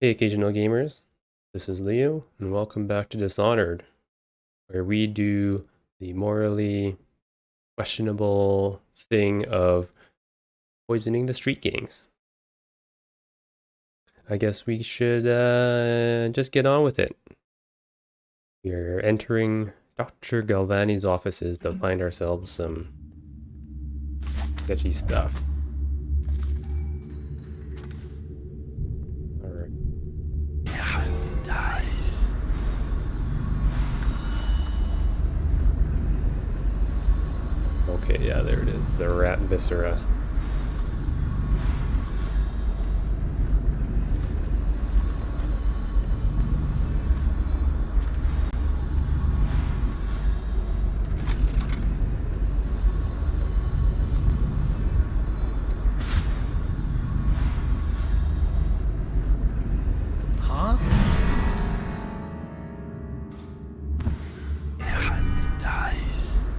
Hey occasional gamers, this is Leo and welcome back to Dishonored, where we do the morally questionable thing of poisoning the street gangs. I guess we should just get on with it. We're entering Dr. Galvani's offices to find ourselves some sketchy stuff. Alright. Okay, yeah, there it is. The rat viscera.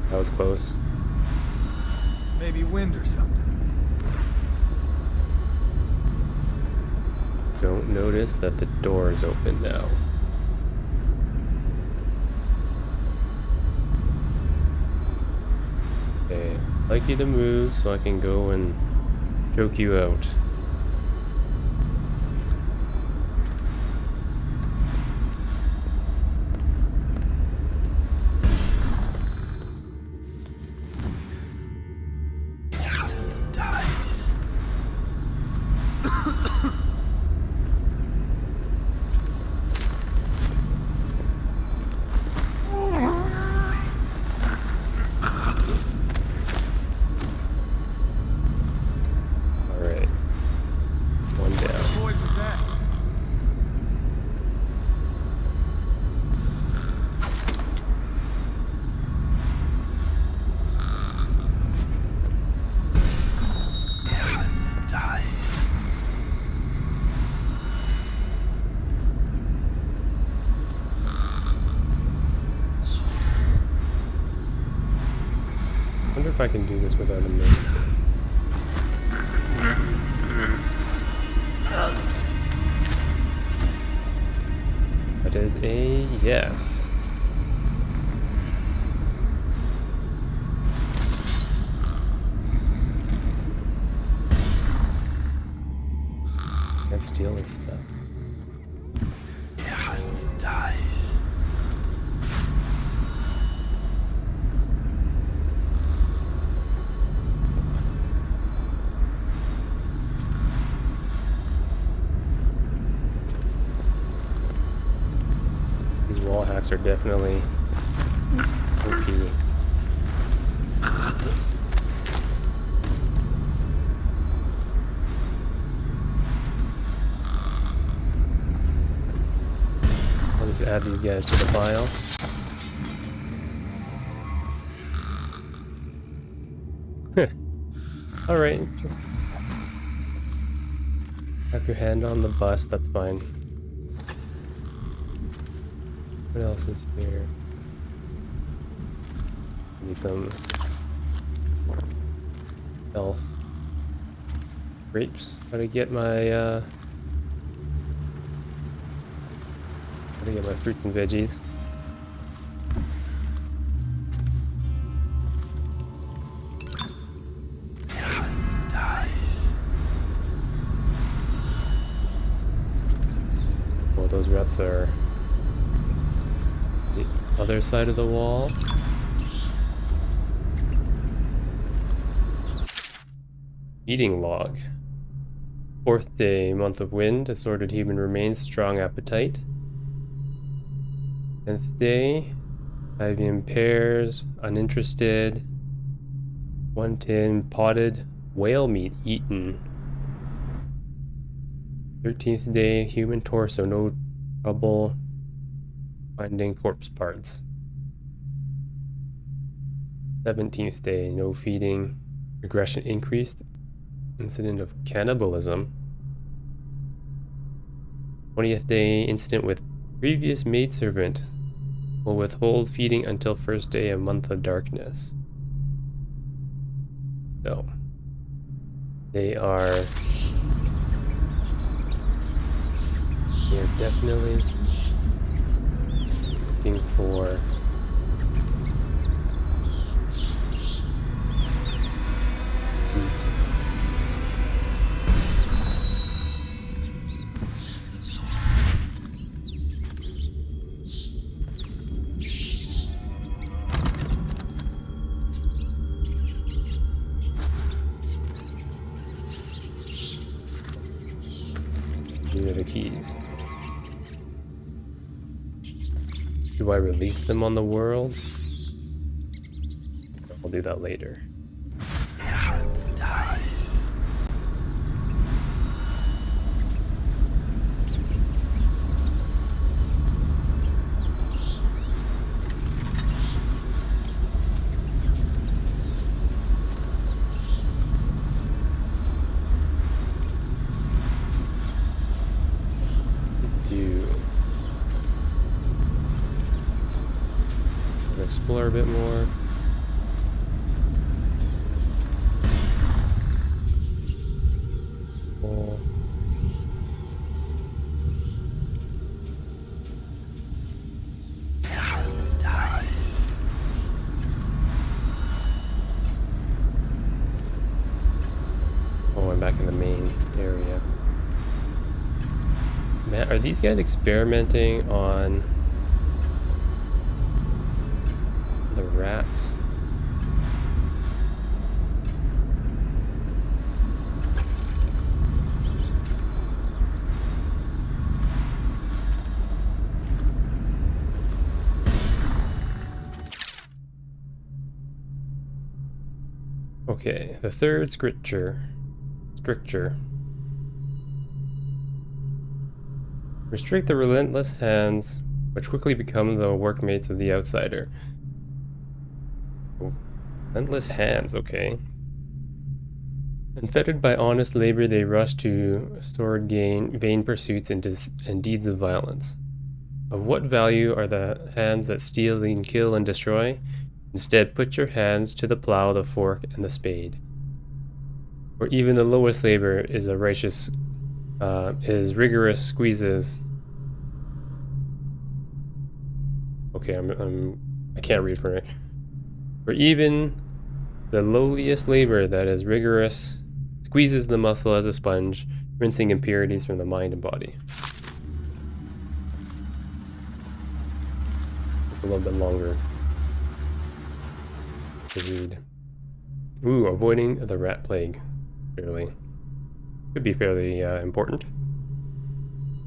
That was close. Maybe wind or something. Don't notice that the door is open now. Okay, I'd like you to move so I can go and choke you out. I wonder if I can do this without a mate. That is a yes. Can't steal this stuff. These wall hacks are definitely OP. I'll just add these guys to the pile. Alright, just have your hand on the bus, that's fine. What else is here? Need some health. Grapes. Gotta get my fruits and veggies. Well, those rats are the other side of the wall. Eating log. 4th day, month of wind, assorted human remains, strong appetite. 10th day, IVM pears, uninterested. 1 tin potted whale meat eaten. 13th day, human torso, no trouble finding corpse parts. 17th day, no feeding, aggression increased, incident of cannibalism. 20th day, incident with previous maidservant, will withhold feeding until 1st day of month of darkness. So, they are We're definitely looking for meat. These are the keys. Do I release them on the world? I'll do that later. Explore a bit more. Oh. Oh, I'm back in the main area. Man, are these guys experimenting on the rats? Okay, the third stricture. Restrict the relentless hands, which quickly become the workmates of the outsider. Relentless hands, okay. Unfettered by honest labor, they rush to sword gain, vain pursuits, and deeds of violence. Of what value are the hands that steal and kill and destroy? Instead, put your hands to the plow, the fork, and the spade. For even the lowest labor is a righteous, is rigorous squeezes. Okay, I can't read from it. For even the lowliest labor that is rigorous squeezes the muscle as a sponge, rinsing impurities from the mind and body. A little bit longer to read. Ooh, avoiding the rat plague. Clearly. Could be fairly important.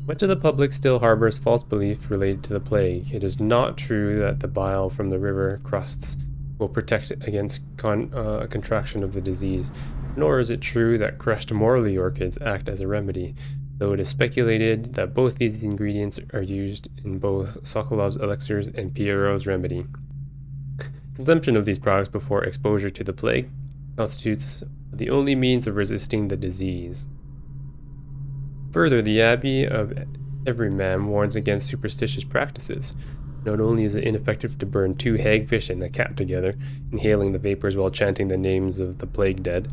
Much of the public still harbors false belief related to the plague. It is not true that the bile from the river crusts will protect against contraction of the disease, nor is it true that crushed morley orchids act as a remedy, though it is speculated that both these ingredients are used in both Sokolov's elixirs and Pierrot's remedy. Consumption of these products before exposure to the plague constitutes the only means of resisting the disease. Further, the Abbey of Everyman warns against superstitious practices. Not only is it ineffective to burn 2 hagfish and a cat together, inhaling the vapors while chanting the names of the plague dead,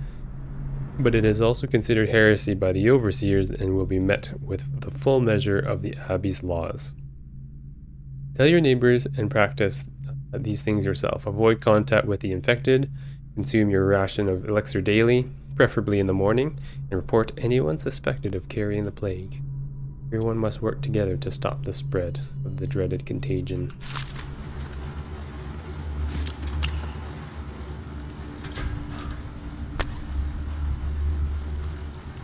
but it is also considered heresy by the overseers and will be met with the full measure of the Abbey's laws. Tell your neighbors and practice these things yourself. Avoid contact with the infected. Consume your ration of elixir daily, preferably in the morning, and report anyone suspected of carrying the plague. Everyone must work together to stop the spread of the dreaded contagion.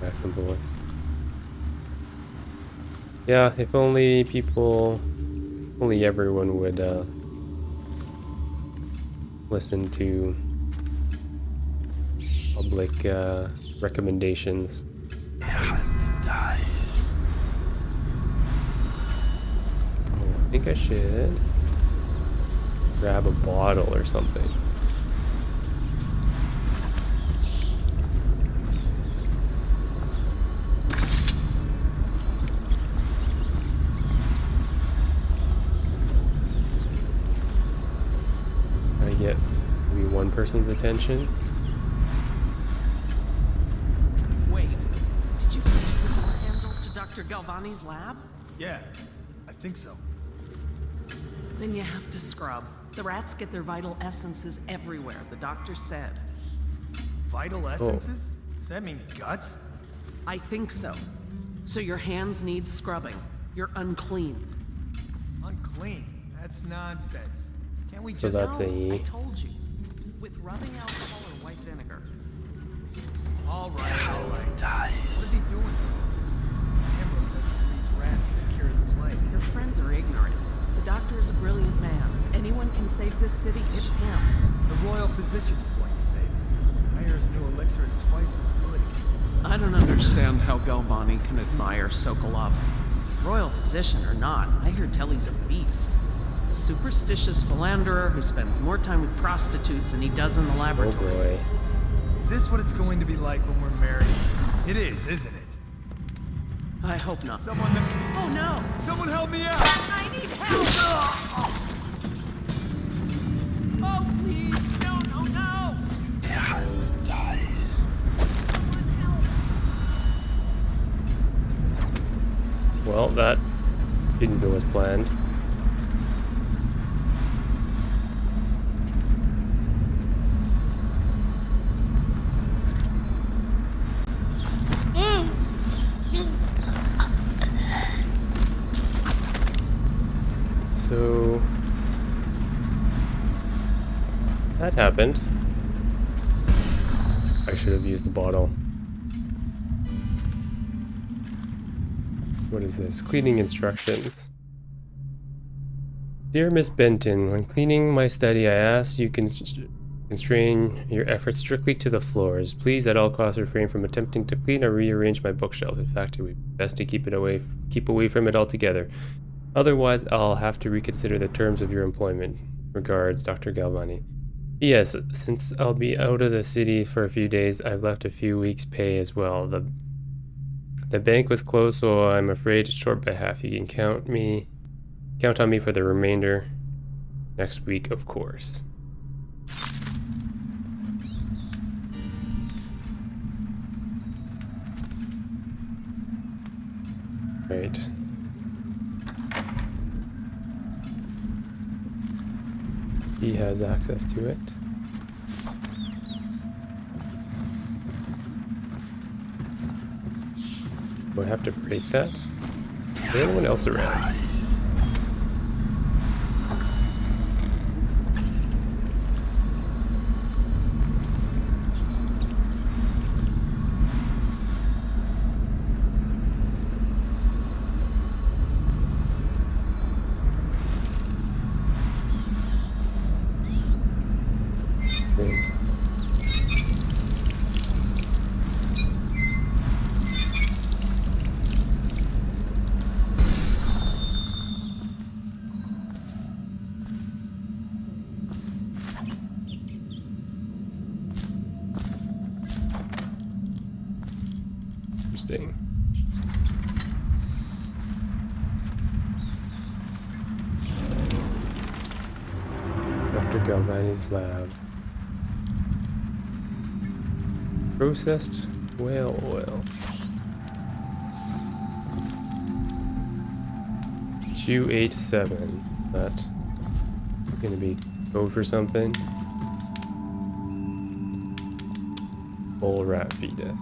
Back some bullets. Yeah, if only everyone would listen to public recommendations. Oh, I think I should grab a bottle or something. I get maybe one person's attention. Wait, did you touch the door handle to Dr. Galvani's lab? Yeah, I think so. Then you have to scrub. The rats get their vital essences everywhere, the doctor said. Vital essences? Does that mean guts? I think so. So your hands need scrubbing. You're unclean. Unclean? That's nonsense. Can't we So just... that's I a... told you. With rubbing alcohol or white vinegar. All right, all right. What Dies. is he doing? Ambrose says he breeds rats that cure the plague. Your friends are ignorant. The doctor is a brilliant man. If anyone can save this city, it's him. The royal physician is going to save us. Ayer's new elixir is twice as good. I don't understand how Galvani can admire Sokolov. Royal physician or not, I hear tell he's a beast. A superstitious philanderer who spends more time with prostitutes than he does in the Oh laboratory. boy. Is this what it's going to be like when we're married? It is, isn't it? I hope not. Someone Oh no! Someone help me out! I need help! Oh please! No, no, no! Dies. Someone help! Well, that didn't go as planned. So that happened. I should have used the bottle. What is this? Cleaning instructions. Dear Miss Benton, when cleaning my study, I ask you constrain your efforts strictly to the floors. Please, at all costs, refrain from attempting to clean or rearrange my bookshelf. In fact, it would be best to keep away from it altogether. Otherwise, I'll have to reconsider the terms of your employment. Regards, Dr. Galvani. Yes, since I'll be out of the city for a few days, I've left a few weeks' pay as well. The bank was closed, so I'm afraid it's short by half. You can count on me for the remainder next week, of course. Right. He has access to it. Do I have to break that? Is there anyone else around? Interesting. Dr. Galvani's lab. Processed whale oil. Q87. That gonna be code for something. Full rat fetus.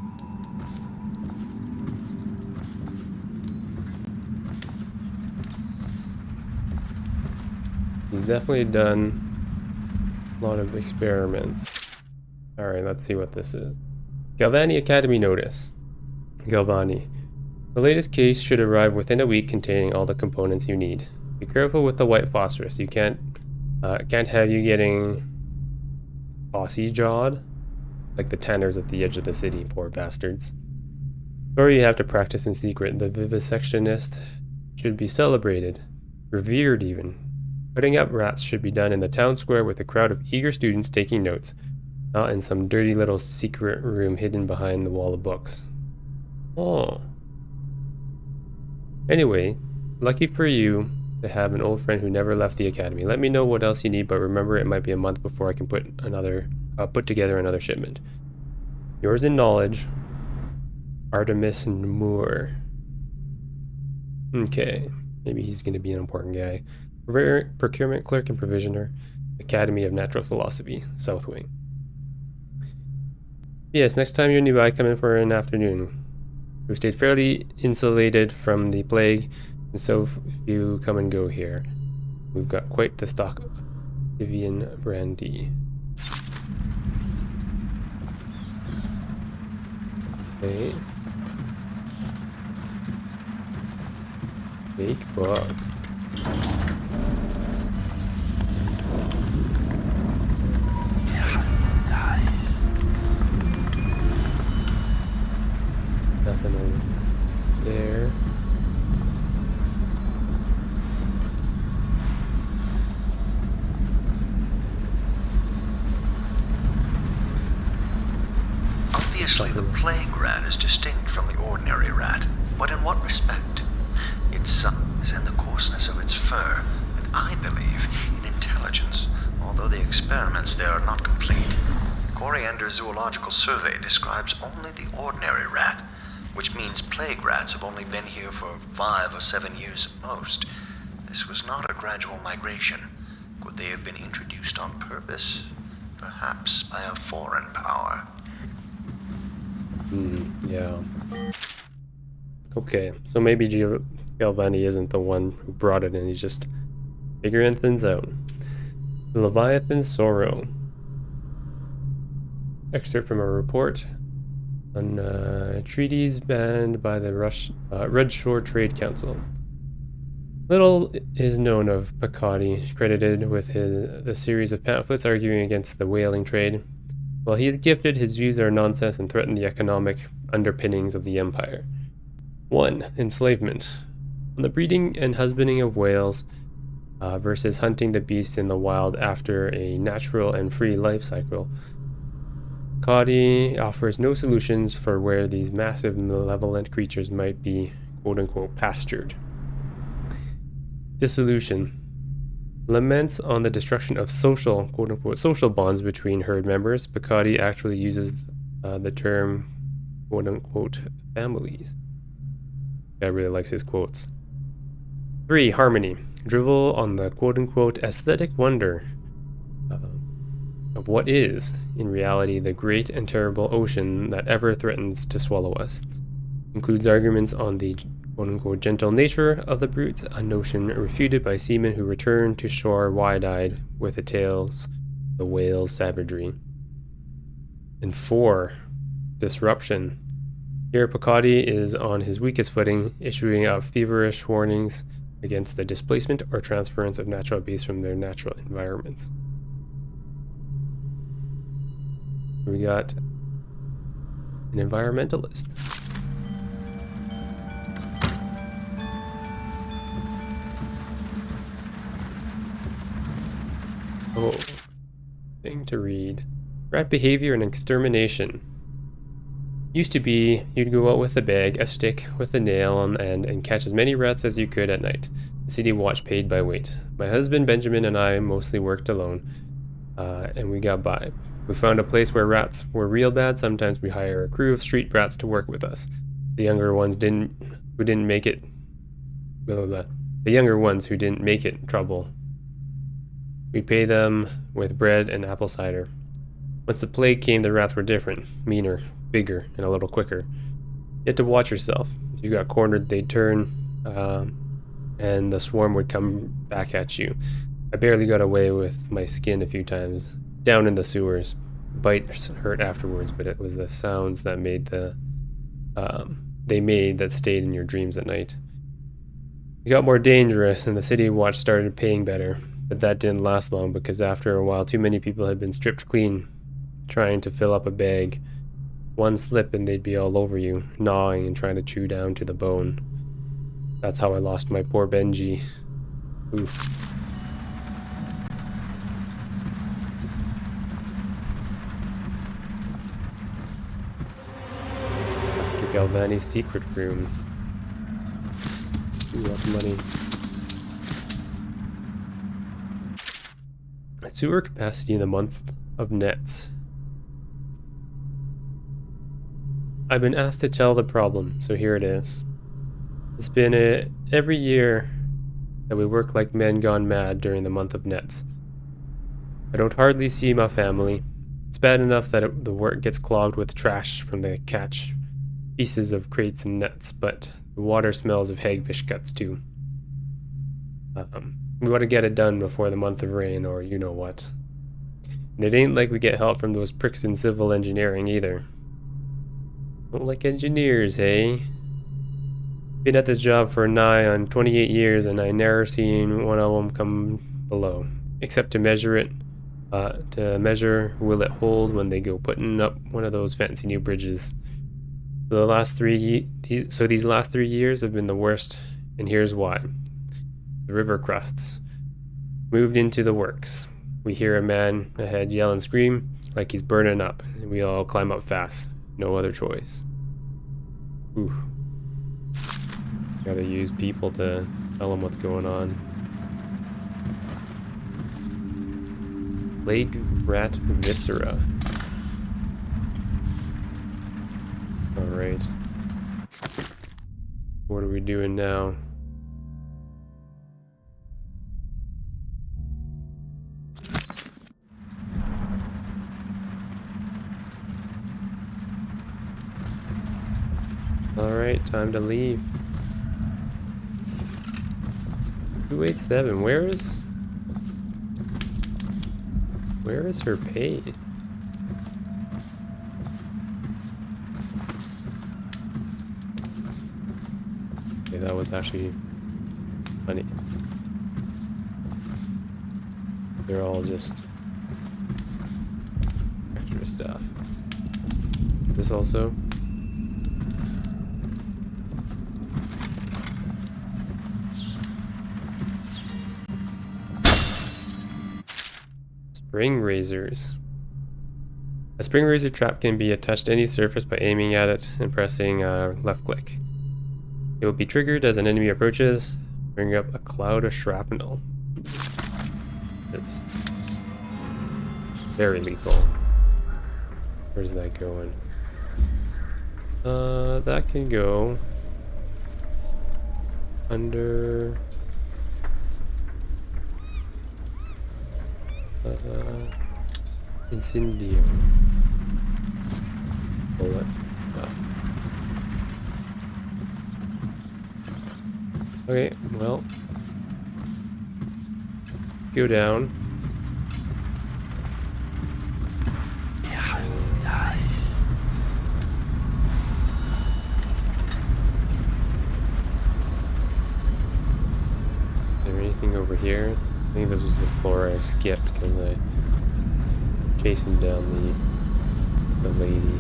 He's definitely done a lot of experiments. Alright, let's see what this is. Galvani Academy notice. Galvani. The latest case should arrive within a week containing all the components you need. Be careful with the white phosphorus. You can't have you getting bossy jawed like the tanners at the edge of the city, poor bastards. Or you have to practice in secret. The vivisectionist should be celebrated, revered even. Putting up rats should be done in the town square with a crowd of eager students taking notes, not in some dirty little secret room hidden behind the wall of books. Oh. Anyway, lucky for you to have an old friend who never left the academy. Let me know what else you need, but remember it might be a month before I can put together another shipment. Yours in knowledge, Artemis Moore. Okay, maybe he's going to be an important guy. Procurement clerk and provisioner, Academy of Natural Philosophy, South Wing. Yes, next time you're nearby, come in for an afternoon. We've stayed fairly insulated from the plague, and so few come and go here. We've got quite the stock of Vivian brandy. Okay. Fake bug. Nothing over there. Obviously, the plague rat is distinct from the ordinary rat, but in what respect? Its size and the coarseness of its fur, and I believe in intelligence, although the experiments there are not complete. Coriander Zoological Survey describes only the ordinary rat, which means plague rats have only been here for 5 or 7 years at most. This was not a gradual migration. Could they have been introduced on purpose? Perhaps by a foreign power. Yeah. Okay, so maybe Galvani isn't the one who brought it in, he's just figuring things out. Leviathan Sorrow. Excerpt from a report on treaties banned by the Red Shore Trade Council. Little is known of Pacati, credited with the series of pamphlets arguing against the whaling trade. While he is gifted, his views are nonsense and threaten the economic underpinnings of the empire. 1. Enslavement. On the breeding and husbanding of whales versus hunting the beast in the wild after a natural and free life cycle. Pacati offers no solutions for where these massive malevolent creatures might be quote-unquote pastured. Dissolution. Laments on the destruction of social, quote-unquote, social bonds between herd members. Pacati actually uses the term, quote-unquote, families. Guy really likes his quotes. 3. Harmony. Drivel on the, quote-unquote, aesthetic wonder of what is, in reality, the great and terrible ocean that ever threatens to swallow us. Includes arguments on the quote-unquote gentle nature of the brutes, a notion refuted by seamen who return to shore wide-eyed with the tales of the whale's savagery. And 4. Disruption. Here Pacati is on his weakest footing, issuing out feverish warnings against the displacement or transference of natural beasts from their natural environments. We got an environmentalist. Oh, thing to read. Rat behavior and extermination. Used to be, you'd go out with a bag, a stick with a nail on the end, and catch as many rats as you could at night. The city watch paid by weight. My husband Benjamin and I mostly worked alone, and we got by. We found a place where rats were real bad. Sometimes we hire a crew of street rats to work with us. The younger ones who didn't make it trouble. We'd pay them with bread and apple cider. Once the plague came, the rats were different, meaner, bigger, and a little quicker. You had to watch yourself. If you got cornered, they'd turn, and the swarm would come back at you. I barely got away with my skin a few times, down in the sewers. The bite hurt afterwards, but it was the sounds that that stayed in your dreams at night. It got more dangerous, and the city watch started paying better. But that didn't last long, because after a while too many people had been stripped clean trying to fill up a bag. One slip and they'd be all over you, gnawing and trying to chew down to the bone. That's how I lost my poor Benji. Oof. Dr. Galvani's secret room. Ooh, that's money. Sewer capacity in the month of nets. I've been asked to tell the problem, so here it is. The It's been every year that we work like men gone mad during the month of nets. I don't hardly see my family. It's bad enough that the work gets clogged with trash from the catch, pieces of crates and nets, but the water smells of hagfish guts too. We want to get it done before the month of rain, or you know what. And it ain't like we get help from those pricks in civil engineering either. Don't like engineers, eh? Been at this job for nigh on 28 years and I never seen one of them come below, except to measure it. To measure will it hold when they go putting up one of those fancy new bridges. These last 3 years have been the worst, and here's why. The river crusts moved into the works. We hear a man ahead yell and scream like he's burning up, and we all climb up fast. No other choice. Ooh. Gotta use people to tell them what's going on. Plague rat viscera. Alright. What are we doing now? Alright, time to leave. Pt7, where is her pay? Okay, that was actually funny. They're all just extra stuff. This also. Spring razors. A spring razor trap can be attached to any surface by aiming at it and pressing left click. It will be triggered as an enemy approaches, bringing up a cloud of shrapnel. It's very lethal. Where's that going? That can go under incendio. Bullets. Okay, well, go down. Is there anything over here? I think this was the floor I skipped because I chasing down the lady.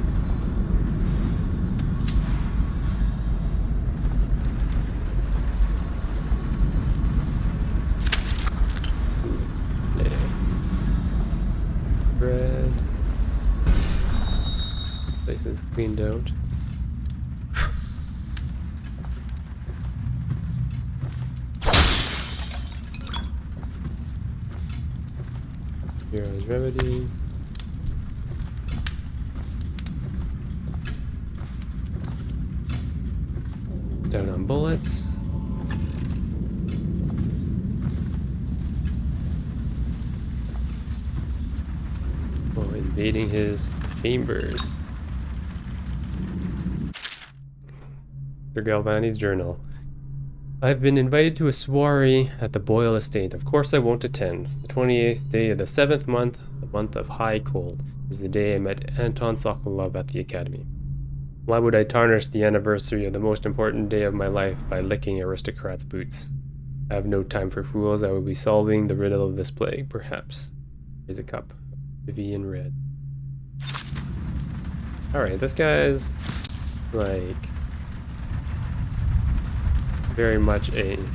Bread. Place is cleaned out. Hero's remedy. Down on bullets. Oh, invading his chambers. Sir Galvani's journal. I've been invited to a soiree at the Boyle estate. Of course I won't attend. The 28th day of the 7th month, the month of high cold, is the day I met Anton Sokolov at the academy. Why would I tarnish the anniversary of the most important day of my life by licking aristocrats' boots? I have no time for fools. I will be solving the riddle of this plague, perhaps. Here's a cup. Vivian red. Alright, this guy's like very much an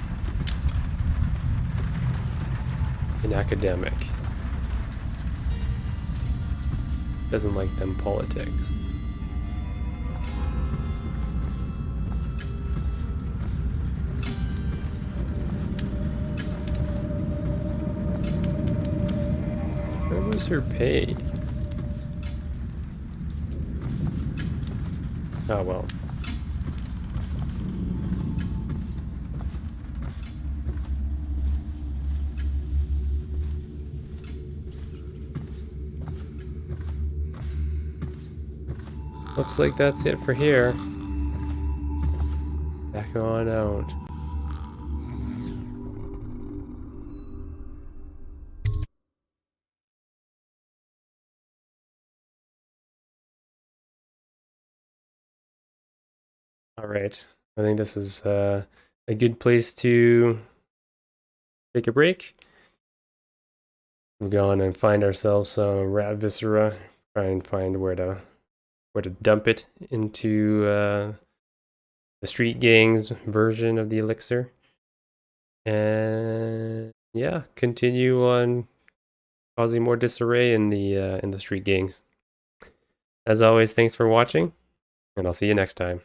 academic. Doesn't like them politics. Where was her pay? Oh well. looks like that's it for here. Back on out. All right. I think this is a good place to take a break. We'll go on and find ourselves some rat viscera. Try and find where to dump it into the street gang's version of the elixir. And yeah, continue on causing more disarray in the street gangs. As always, thanks for watching, and I'll see you next time.